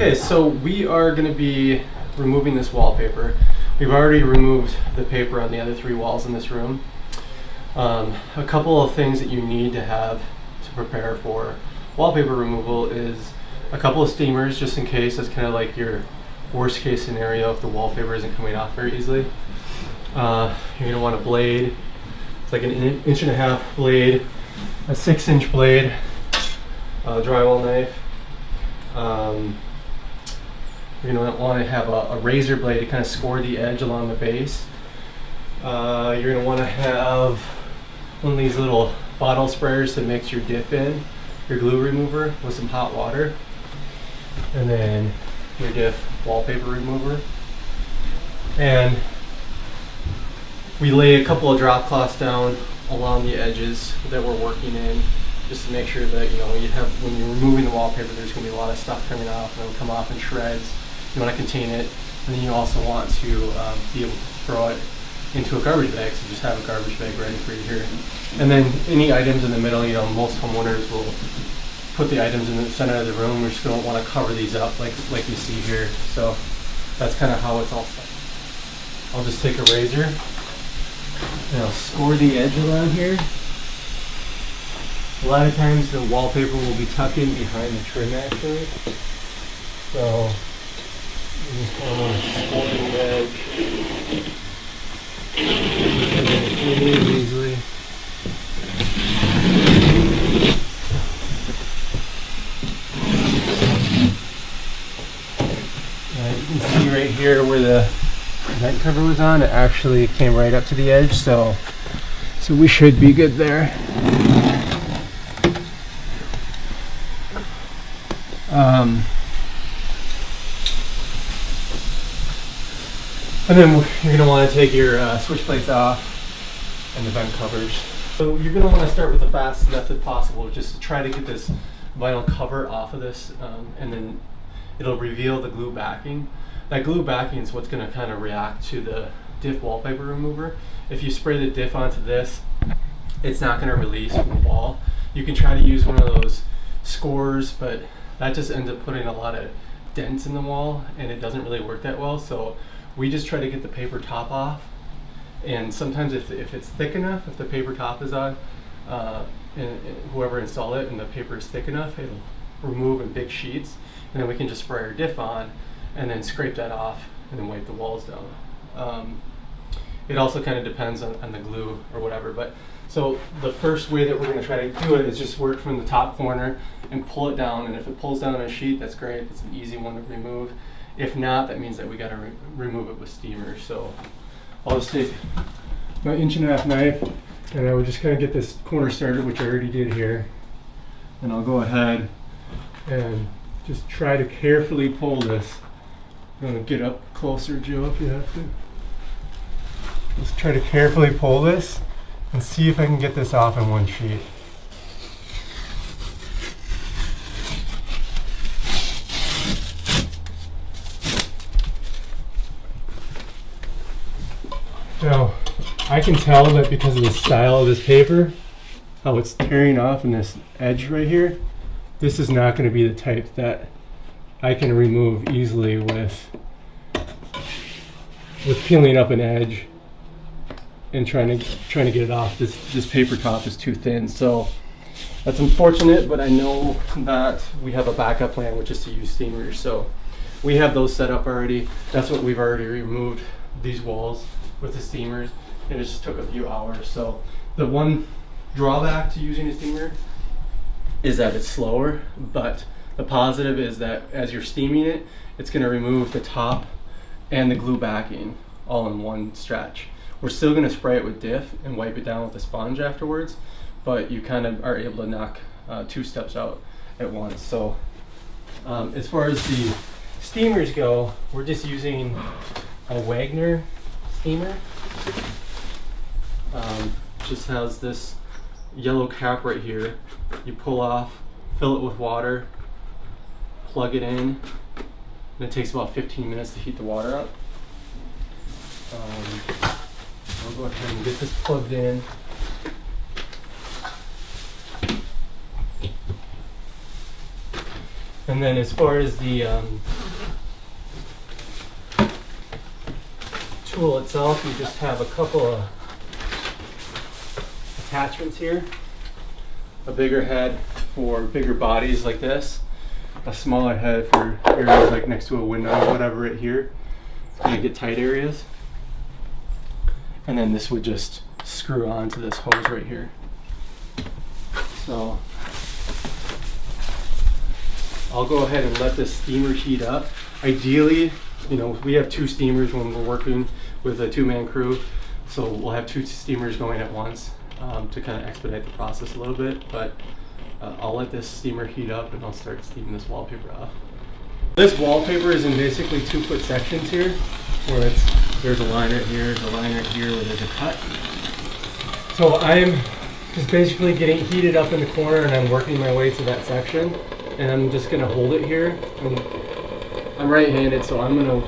Okay, so we are going to be removing this wallpaper. We've already removed the paper on the other 3 walls in this room. A couple of things that you need to have to prepare for wallpaper removal is a couple of steamers, just in case. That's kind of like your worst case scenario if the wallpaper isn't coming off very easily. You're going to want a blade. It's like an 1.5-inch blade, a 6-inch blade, a drywall knife. You're going to want to have a razor blade to kind of score the edge along the base. You're going to want to have one of these little bottle sprayers to mix your dip in, your glue remover, with some hot water. And then your diff wallpaper remover. And we lay a couple of drop cloths down along the edges that we're working in, just to make sure that, you know, when you're removing the wallpaper, there's going to be a lot of stuff coming off, and it'll come off in shreds. You want to contain it, and then you also want to be able to throw it into a garbage bag, so just have a garbage bag ready for you here. And then any items in the middle, you know, most homeowners will put the items in the center of the room. We're just going to want to cover these up like you see here. So that's kind of how it's all set. I'll just take a razor and I'll score the edge around here. A lot of times the wallpaper will be tucked in behind the trim actually. So you just kind of want to score the edge. Remove easily. You can see right here where the vent cover was on, it actually came right up to the edge, so we should be good there. And then you're going to want to take your switch plates off and the vent covers. So you're going to want to start with the fastest method possible, just to try to get this vinyl cover off of this, and then it'll reveal the glue backing. That glue backing is what's going to kind of react to the diff wallpaper remover. If you spray the diff onto this, it's not going to release from the wall. You can try to use one of those scores, but that just ends up putting a lot of dents in the wall, and it doesn't really work that well. So we just try to get the paper top off, and sometimes if it's thick enough, if the paper top is on, and whoever installed it and the paper is thick enough, it'll remove in big sheets, and then we can just spray our diff on and then scrape that off and then wipe the walls down. It also kind of depends on the glue or whatever, but so the first way that we're going to try to do it is just work from the top corner and pull it down, and if it pulls down on a sheet, that's great. It's an easy one to remove. If not, that means that we got to remove it with steamers. So I'll just take my 1.5-inch knife, and I would just kind of get this corner started, which I already did here. And I'll go ahead and just try to carefully pull this. I'm going to get up closer, Joe, if you have to. Just try to carefully pull this and see if I can get this off in one sheet. Now, I can tell that because of the style of this paper, how it's tearing off in this edge right here, this is not going to be the type that I can remove easily with peeling up an edge and trying to get it off. This paper top is too thin, so that's unfortunate, but I know that we have a backup plan, which is to use steamers. So we have those set up already. That's what we've already removed, these walls with the steamers, and it just took a few hours. So the one drawback to using a steamer is that it's slower, but the positive is that as you're steaming it, it's going to remove the top and the glue backing all in one stretch. We're still going to spray it with diff and wipe it down with a sponge afterwards, but you kind of are able to knock 2 steps out at once. So as far as the steamers go, we're just using a Wagner steamer. Just has this yellow cap right here. You pull off, fill it with water, plug it in, and it takes about 15 minutes to heat the water up. I'll go ahead and get this plugged in. And then as far as the tool itself, you just have a couple of attachments here. A bigger head for bigger bodies like this. A smaller head for areas like next to a window or whatever right here. It's gonna get tight areas. And then this would just screw onto this hose right here. So I'll go ahead and let this steamer heat up. Ideally, you know, we have 2 steamers when we're working with a 2-man crew. So we'll have 2 steamers going at once to kind of expedite the process a little bit. But I'll let this steamer heat up and I'll start steaming this wallpaper off. This wallpaper is in basically 2-foot sections here, where there's a line right here, there's a line right here where there's a cut. So I'm just basically getting heated up in the corner and I'm working my way to that section. And I'm just gonna hold it here. I'm right-handed, so I'm gonna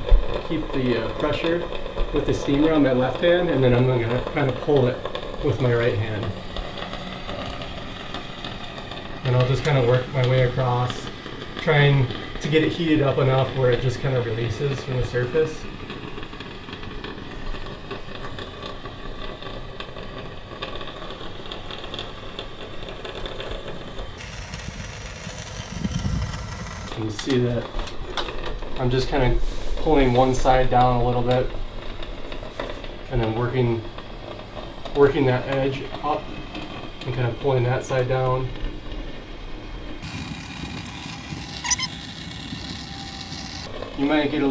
keep the pressure with the steamer on my left hand, and then I'm gonna kind of pull it with my right hand. And I'll just kind of work my way across, trying to get it heated up enough where it just kind of releases from the surface. You can see that I'm just kind of pulling one side down a little bit and then working that edge up and kind of pulling that side down. You might get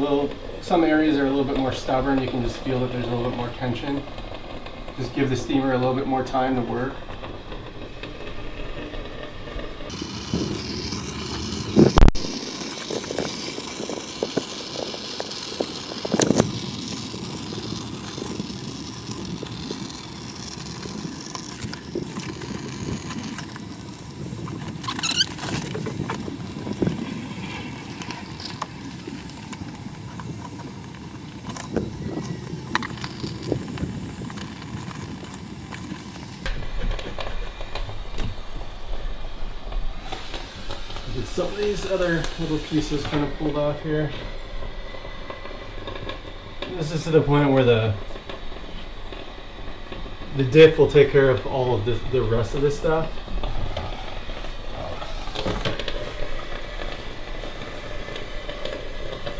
some areas are a little bit more stubborn. You can just feel that there's a little bit more tension. Just give the steamer a little bit more time to work. Get some of these other little pieces kind of pulled off here. This is to the point where the diff will take care of all of the rest of this stuff.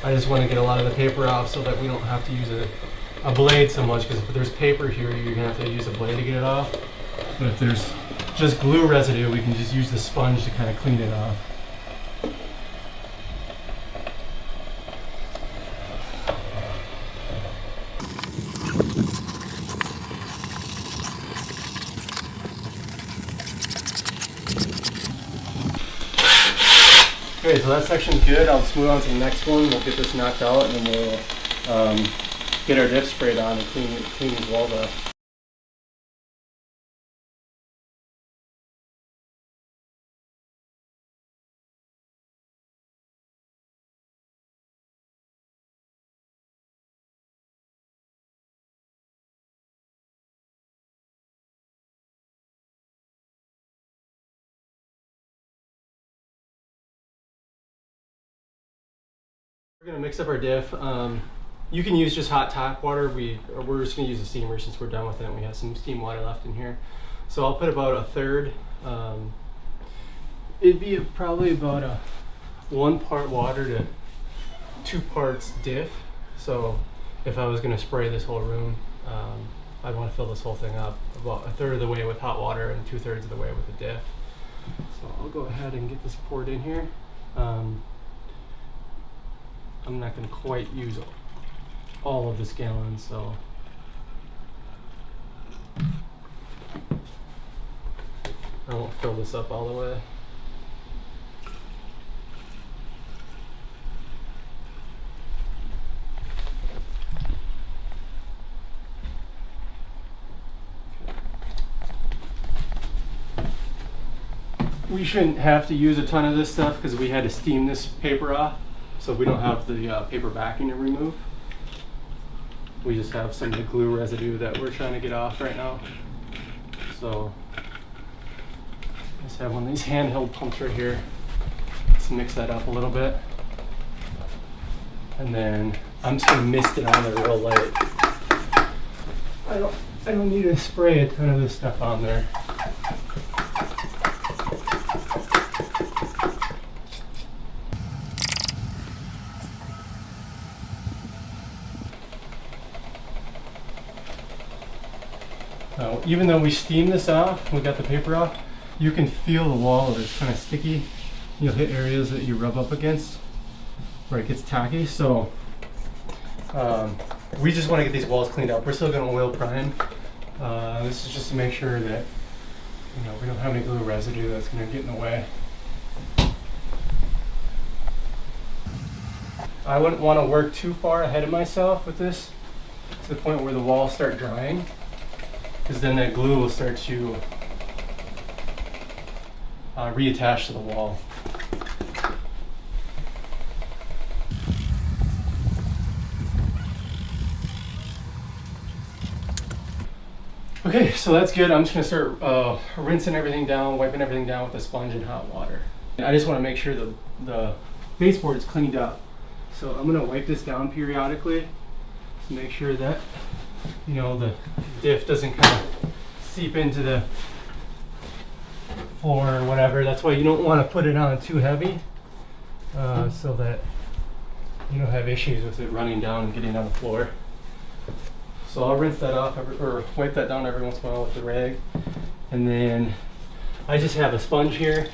I just want to get a lot of the paper off so that we don't have to use a blade so much, because if there's paper here, you're going to have to use a blade to get it off. But if there's just glue residue, we can just use the sponge to kind of clean it off. Okay, so that section's good. I'll just move on to the next one. We'll get this knocked out, and then we'll get our diff sprayed on and clean these walls up. We're gonna mix up our diff. You can use just hot tap water. We're just gonna use a steamer since we're done with it. We have some steam water left in here. So I'll put about a third. It'd be probably about a 1 part water to 2 parts diff. So if I was gonna spray this whole room, I'd want to fill this whole thing up about a third of the way with hot water and 2/3 of the way with the diff. So I'll go ahead and get this poured in here. I'm not going to quite use all of this gallon, so I won't fill this up all the way. We shouldn't have to use a ton of this stuff because we had to steam this paper off. So we don't have the paper backing to remove. We just have some of the glue residue that we're trying to get off right now. So let's have one of these handheld pumps right here. Let's mix that up a little bit. And then I'm just gonna mist it on there real light. I don't need to spray a ton of this stuff on there. Now, even though we steam this off, we got the paper off, you can feel the wall that it's kind of sticky. You'll hit areas that you rub up against where it gets tacky. So we just want to get these walls cleaned up. We're still going to oil prime. This is just to make sure that we don't have any glue residue that's going to get in the way. I wouldn't want to work too far ahead of myself with this to the point where the walls start drying, because then that glue will start to reattach to the wall. Okay, so that's good. I'm just gonna start rinsing everything down, wiping everything down with a sponge and hot water. I just want to make sure the baseboard is cleaned up. So I'm gonna wipe this down periodically to make sure that the diff doesn't kind of seep into the floor or whatever. That's why you don't want to put it on too heavy, so that you don't have issues with it running down and getting on the floor. So I'll rinse that off or wipe that down every once in a while with the rag. And then I just have a sponge here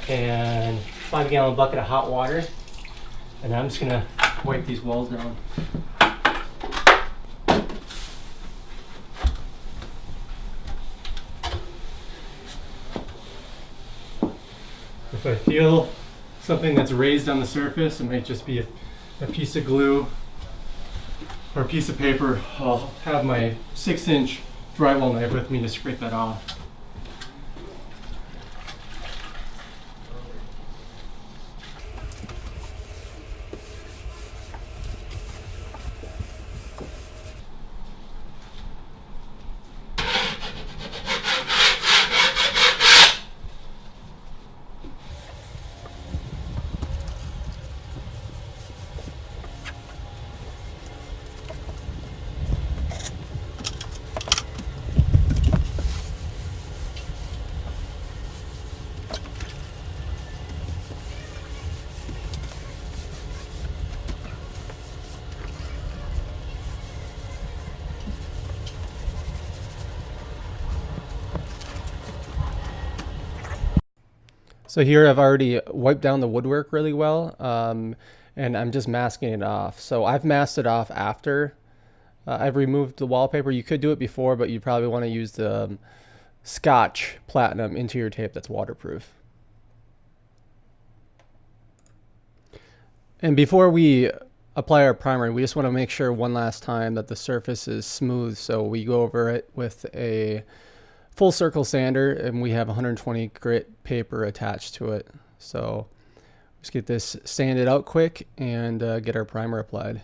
and 5-gallon bucket of hot water. And I'm just gonna wipe these walls down. If I feel something that's raised on the surface, it might just be a piece of glue or a piece of paper. I'll have my 6-inch drywall knife with me to scrape that off. So here I've already wiped down the woodwork really well, and I'm just masking it off. So I've masked it off after I've removed the wallpaper. You could do it before, but you probably want to use the Scotch Platinum interior tape that's waterproof. And before we apply our primer, we just want to make sure one last time that the surface is smooth. So we go over it with a full circle sander, and we have 120 grit paper attached to it. So just get this sanded out quick and get our primer applied.